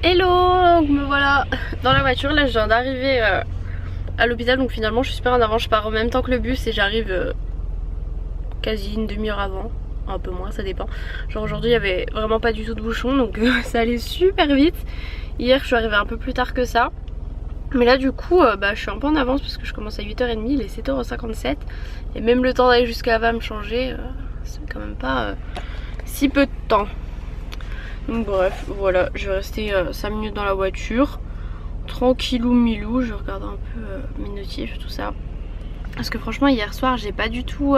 Hello, donc me voilà dans la voiture. Là je viens d'arriver à l'hôpital, donc finalement je suis super en avance. Je pars en même temps que le bus et j'arrive quasi une demi-heure avant, un peu moins, ça dépend. Genre aujourd'hui il y avait vraiment pas du tout de bouchon, donc ça allait super vite. Hier je suis arrivée un peu plus tard que ça, mais là du coup je suis un peu en avance parce que je commence à 8h30, il est 7h57 et même le temps d'aller jusqu'à là-bas me changer, c'est quand même pas si peu de temps. Donc bref, voilà, je vais rester 5 minutes dans la voiture, tranquillou milou, je regarde un peu mes notifs, tout ça. Parce que franchement hier soir j'ai pas du tout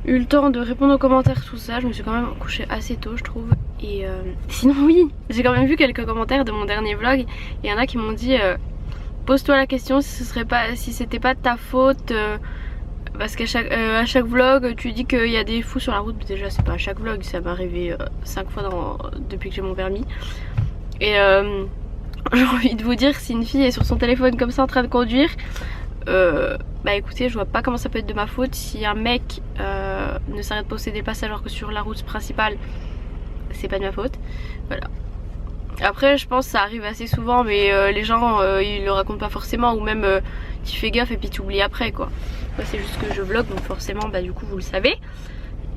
eu le temps de répondre aux commentaires, tout ça. Je me suis quand même couchée assez tôt je trouve. Et sinon oui, j'ai quand même vu quelques commentaires de mon dernier vlog. Et il y en a qui m'ont dit pose-toi la question si c'était pas de ta faute. Parce qu'à chaque vlog tu dis qu'il y a des fous sur la route. Déjà c'est pas à chaque vlog, ça m'est arrivé 5 fois depuis que j'ai mon permis. Et j'ai envie de vous dire, si une fille est sur son téléphone comme ça en train de conduire, bah écoutez, je vois pas comment ça peut être de ma faute. Si un mec ne s'arrête pas au céder le passage alors que sur la route principale, c'est pas de ma faute. Voilà. Après je pense que ça arrive assez souvent, mais les gens ils le racontent pas forcément, ou même tu fais gaffe et puis tu oublies après quoi. Moi c'est juste que je vlog, donc forcément bah du coup vous le savez.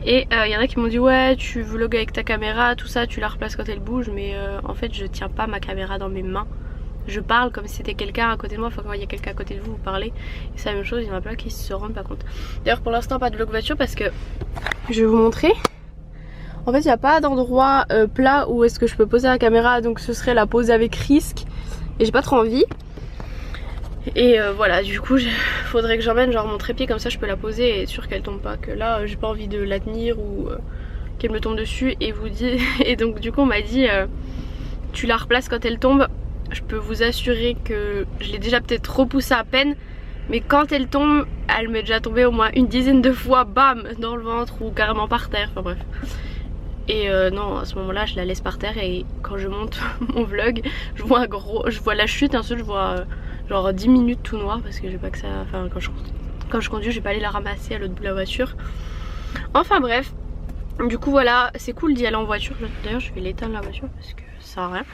Et il y en a qui m'ont dit ouais tu vlogs avec ta caméra, tout ça, tu la replaces quand elle bouge, mais en fait je tiens pas ma caméra dans mes mains. Je parle comme si c'était quelqu'un à côté de moi, enfin quand il y a quelqu'un à côté de vous, vous parlez. Et c'est la même chose, il y en a plein qui se rendent pas compte. D'ailleurs pour l'instant pas de vlog voiture parce que je vais vous montrer. En fait il n'y a pas d'endroit plat où est-ce que je peux poser la caméra, donc ce serait la poser avec risque. Et j'ai pas trop envie. Et voilà, du coup faudrait que j'emmène genre mon trépied, comme ça je peux la poser et être sûre qu'elle tombe pas. Que là j'ai pas envie de la tenir ou qu'elle me tombe dessus. Et vous dit et donc du coup on m'a dit tu la replaces quand elle tombe. Je peux vous assurer que je l'ai déjà peut-être repoussée à peine, mais quand elle tombe, elle m'est déjà tombée au moins une dizaine de fois, bam, dans le ventre ou carrément par terre, enfin bref. Et non, à ce moment là je la laisse par terre, et quand je monte mon vlog je vois la chute, et ensuite je vois genre 10 minutes tout noir, parce que j'ai pas que ça, enfin quand je conduis je vais pas aller la ramasser à l'autre bout de la voiture. Enfin bref, du coup voilà, c'est cool d'y aller en voiture. D'ailleurs je vais l'éteindre la voiture parce que ça sert à rien.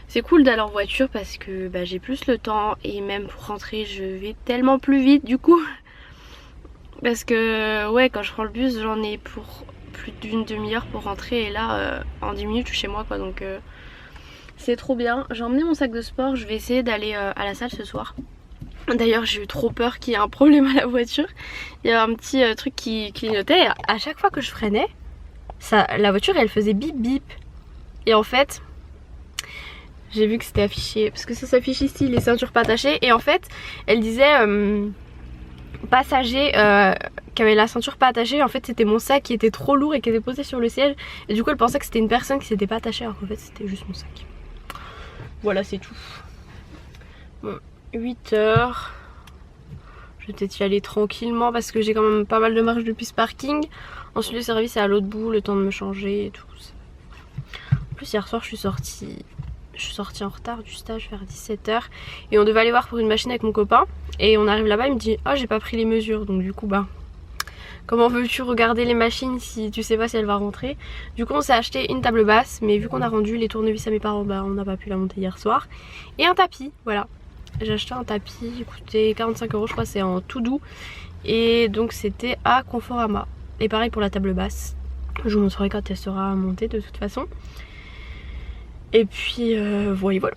C'est cool d'aller en voiture parce que bah, j'ai plus le temps, et même pour rentrer je vais tellement plus vite du coup. Parce que ouais, quand je prends le bus j'en ai pour plus d'une demi-heure pour rentrer, et là en 10 minutes je suis chez moi quoi, donc c'est trop bien. J'ai emmené mon sac de sport, je vais essayer d'aller à la salle ce soir. D'ailleurs j'ai eu trop peur qu'il y ait un problème à la voiture. Il y a un petit truc qui clignotait, et à chaque fois que je freinais, la voiture elle faisait bip bip. Et en fait j'ai vu que c'était affiché, parce que ça s'affiche ici, les ceintures pas attachées. Et en fait elle disait passager qui avait la ceinture pas attachée. En fait c'était mon sac qui était trop lourd et qui était posé sur le siège, et du coup elle pensait que c'était une personne qui s'était pas attachée, alors qu'en fait c'était juste mon sac. Voilà, c'est tout. Bon, 8h. Je vais peut-être y aller tranquillement parce que j'ai quand même pas mal de marche depuis ce parking. Ensuite le service est à l'autre bout, le temps de me changer et tout. En plus hier soir je suis sortie en retard du stage vers 17h, et on devait aller voir pour une machine avec mon copain, et on arrive là-bas, il me dit ah j'ai pas pris les mesures, donc du coup bah comment veux-tu regarder les machines si tu sais pas si elle va rentrer. Du coup on s'est acheté une table basse, mais vu qu'on a rendu les tournevis à mes parents, bah on n'a pas pu la monter hier soir, et un tapis. Voilà, j'ai acheté un tapis, il coûtait 45 € je crois, c'est en tout doux, et donc c'était à Conforama. Et pareil pour la table basse, je vous montrerai quand elle sera montée de toute façon. Et puis voilà.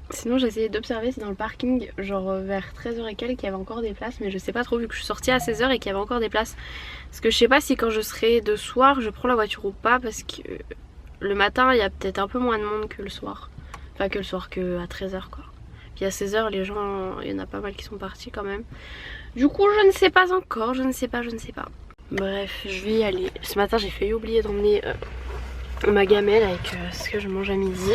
Sinon j'ai essayé d'observer si dans le parking, genre vers 13h et quelques, il y avait encore des places, mais je sais pas trop vu que je suis sortie à 16h et qu'il y avait encore des places. Parce que je sais pas si quand je serai de soir je prends la voiture ou pas, parce que le matin il y a peut-être un peu moins de monde que le soir. Enfin que le soir, que à 13h quoi. Puis à 16h les gens, il y en a pas mal qui sont partis quand même. Du coup je ne sais pas encore, je ne sais pas. Bref, je vais y aller. Ce matin j'ai failli oublier d'emmener ma gamelle avec ce que je mange à midi.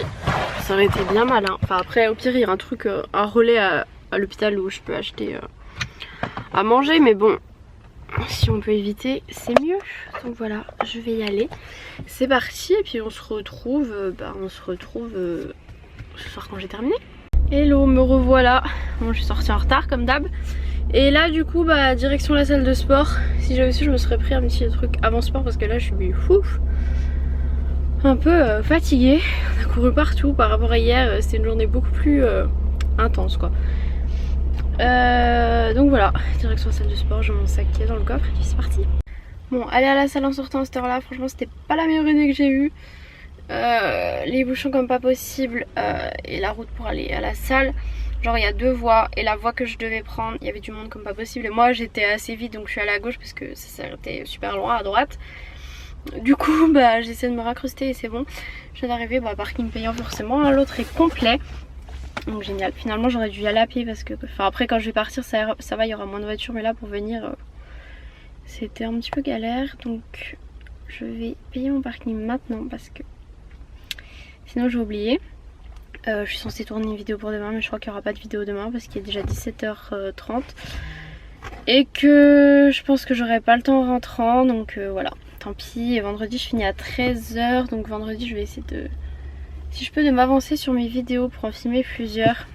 Ça aurait été bien malin. Enfin après au pire il y a un truc, un relais à l'hôpital où je peux acheter à manger, mais bon si on peut éviter c'est mieux. Donc voilà, je vais y aller. C'est parti, et puis on se retrouve ce soir quand j'ai terminé. Hello, me revoilà. Bon, je suis sortie en retard comme d'hab. Et là du coup bah direction la salle de sport. Si j'avais su je me serais pris un petit truc avant sport, parce que là je suis fou, un peu fatiguée. On a couru partout par rapport à hier, c'était une journée beaucoup plus intense quoi. Donc voilà, direction salle de sport, j'ai mon sac qui est dans le coffre et puis c'est parti. Bon, aller à la salle en sortant à cette heure là, franchement c'était pas la meilleure idée que j'ai eue. Les bouchons comme pas possible et la route pour aller à la salle, genre il y a 2 voies et la voie que je devais prendre il y avait du monde comme pas possible et moi j'étais assez vite donc je suis allée à gauche parce que ça s'arrêtait super loin à droite. Du coup bah j'essaie de me raccroster et c'est bon, je viens d'arriver, bah parking payant forcément, hein, l'autre est complet donc génial. Finalement j'aurais dû y aller à pied parce que enfin après quand je vais partir ça va, il y aura moins de voitures mais là pour venir c'était un petit peu galère donc je vais payer mon parking maintenant parce que sinon j'ai oublié. Je suis censée tourner une vidéo pour demain mais je crois qu'il n'y aura pas de vidéo demain parce qu'il est déjà 17h30 et que je pense que j'aurai pas le temps en rentrant donc voilà, tant pis. Et vendredi je finis à 13h donc vendredi je vais essayer de, si je peux, de m'avancer sur mes vidéos pour en filmer plusieurs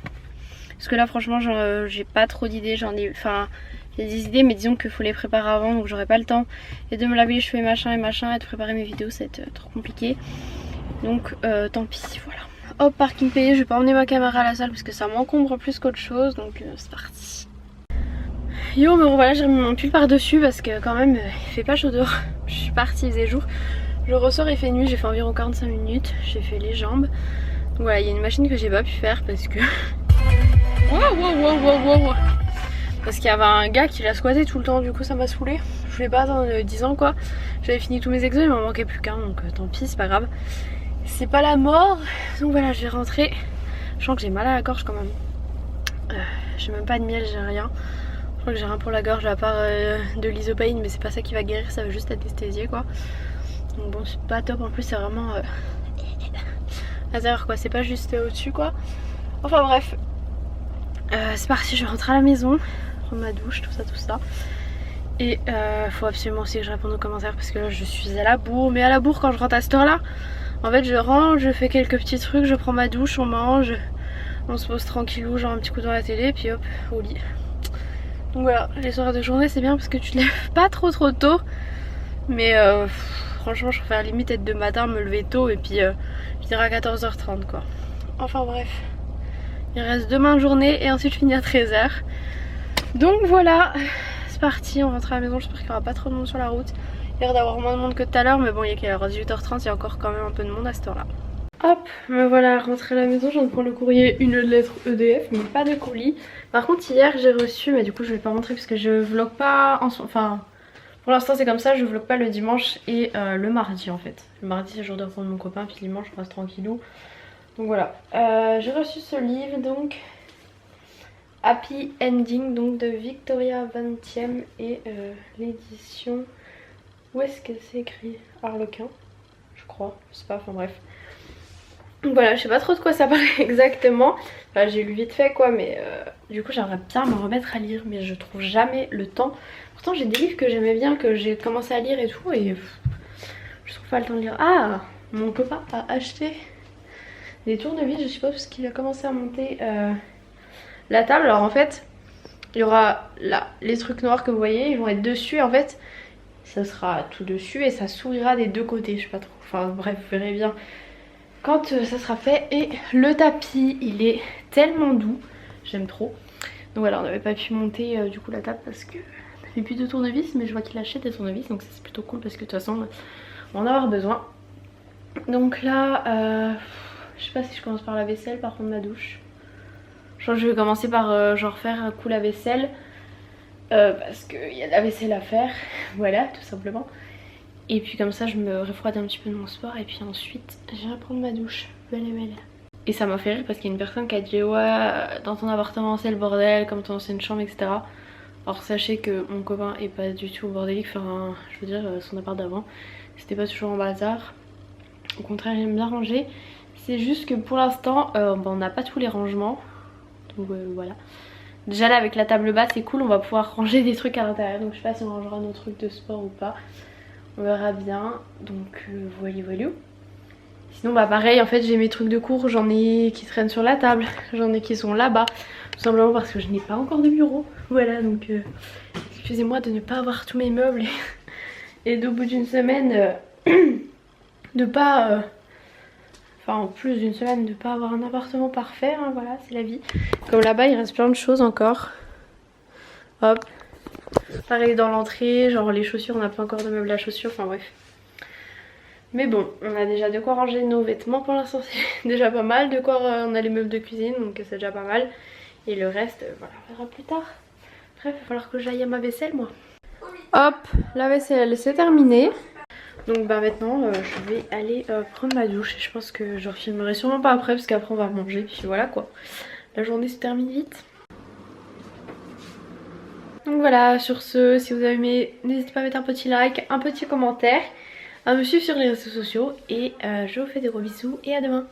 parce que là franchement j'ai pas trop d'idées, j'en ai, enfin j'ai des idées mais disons qu'il faut les préparer avant donc j'aurai pas le temps et de me laver les cheveux et machin et de préparer mes vidéos, ça va être trop compliqué donc tant pis, voilà. Hop, parking payé, je vais pas emmener ma caméra à la salle parce que ça m'encombre plus qu'autre chose donc c'est parti. Yo, mais bon voilà, j'ai remis mon pull par dessus parce que quand même il fait pas chaud dehors. Je suis partie, il faisait jour, je ressors, il fait nuit, j'ai fait environ 45 minutes, j'ai fait les jambes donc voilà, il y a une machine que j'ai pas pu faire parce que wow. Parce qu'il y avait un gars qui l'a squatté tout le temps, du coup ça m'a saoulé. Je voulais pas attendre 10 ans quoi. J'avais fini tous mes examens, il m'en manquait plus qu'un donc tant pis, c'est pas grave. C'est pas la mort. Donc voilà, je vais rentrer. Je sens que j'ai mal à la gorge quand même. J'ai même pas de miel, j'ai rien. Je crois que j'ai rien pour la gorge à part de l'isopaïne, mais c'est pas ça qui va guérir, ça va juste anesthésier quoi. Donc bon, c'est pas top, en plus c'est vraiment à l'intérieur quoi, c'est pas juste au-dessus quoi. Enfin bref. C'est parti, je rentre à la maison, prendre ma douche, tout ça. Et faut absolument aussi que je réponde aux commentaires parce que là je suis à la bourre. Mais à la bourre quand je rentre à cette heure là, en fait je range, je fais quelques petits trucs, je prends ma douche, on mange, on se pose tranquillou, genre un petit coup dans la télé, puis hop, au lit. Donc voilà, les soirées de journée c'est bien parce que tu te lèves pas trop tôt. Mais franchement je préfère limite être de matin, me lever tôt et puis finir à 14h30 quoi. Enfin bref. Il reste demain journée et ensuite je finis à 13h. Donc voilà, c'est parti, on rentre à la maison, j'espère qu'il n'y aura pas trop de monde sur la route. Il y a l'air d'avoir moins de monde que tout à l'heure mais bon il y a qu'à 18h30, il y a encore quand même un peu de monde à cette heure là. Hop, me voilà rentrée à la maison, je viens de prendre le courrier, une lettre EDF mais pas de colis. Par contre hier j'ai reçu, mais du coup je vais pas montrer parce que je vlog pas, enfin pour l'instant c'est comme ça, je vlog pas le dimanche et le mardi en fait. Le mardi c'est le jour de reprendre mon copain puis le dimanche je reste tranquillou. Donc voilà, j'ai reçu ce livre donc Happy Ending donc de Victoria 20e et l'édition, où est-ce que c'est écrit, Harlequin je crois, je sais pas, enfin bref. Donc voilà, je sais pas trop de quoi ça parle exactement, enfin, j'ai lu vite fait quoi mais du coup j'aimerais bien me remettre à lire mais je trouve jamais le temps. Pourtant j'ai des livres que j'aimais bien, que j'ai commencé à lire et tout et je trouve pas le temps de lire. Ah, mon copain a acheté des tournevis, je suppose, parce qu'il a commencé à monter la table. Alors en fait, il y aura là les trucs noirs que vous voyez, ils vont être dessus. En fait, ça sera tout dessus et ça s'ouvrira des deux côtés. Je sais pas trop. Enfin bref, vous verrez bien quand ça sera fait. Et le tapis, il est tellement doux, j'aime trop. Donc voilà, on n'avait pas pu monter du coup la table parce que on n'avait plus de tournevis, mais je vois qu'il achète des tournevis, donc c'est plutôt cool parce que de toute façon, on va en avoir besoin. Donc là. Je sais pas si je commence par la vaisselle, par contre ma douche. Je crois que je vais commencer par genre faire un coup la vaisselle. Parce qu'il y a de la vaisselle à faire. Voilà, tout simplement. Et puis comme ça je me refroidis un petit peu de mon sport. Et puis ensuite j'irai prendre ma douche. Belle. Et ça m'a fait rire parce qu'il y a une personne qui a dit ouais, dans ton appartement c'est le bordel, comme ton ancienne chambre, etc. Alors sachez que mon copain est pas du tout bordélique. Enfin, je veux dire, son appart d'avant, c'était pas toujours en bazar. Au contraire, j'aime bien ranger. C'est juste que pour l'instant on n'a pas tous les rangements. Donc voilà. Déjà là avec la table basse c'est cool, on va pouvoir ranger des trucs à l'intérieur. Donc je sais pas si on rangera nos trucs de sport ou pas. On verra bien. Donc voilà. Sinon bah pareil, en fait j'ai mes trucs de cours, j'en ai qui traînent sur la table, j'en ai qui sont là-bas. Tout simplement parce que je n'ai pas encore de bureau. Voilà, donc excusez-moi de ne pas avoir tous mes meubles et d'au bout d'une semaine de pas... enfin en plus d'une semaine de pas avoir un appartement parfait, hein, voilà c'est la vie. Comme là-bas il reste plein de choses encore. Hop. Pareil dans l'entrée, genre les chaussures, on n'a pas encore de meubles à chaussures, enfin bref. Mais bon, on a déjà de quoi ranger nos vêtements pour l'instant, c'est déjà pas mal. De quoi on a les meubles de cuisine, donc c'est déjà pas mal. Et le reste, voilà, on verra plus tard. Bref, il va falloir que j'aille à ma vaisselle moi. Hop, la vaisselle c'est terminé. Donc bah maintenant je vais aller prendre ma douche et je pense que je refilmerai sûrement pas après parce qu'après on va manger puis voilà quoi. La journée se termine vite. Donc voilà, sur ce, si vous avez aimé, n'hésitez pas à mettre un petit like, un petit commentaire, à me suivre sur les réseaux sociaux et je vous fais des gros bisous et à demain.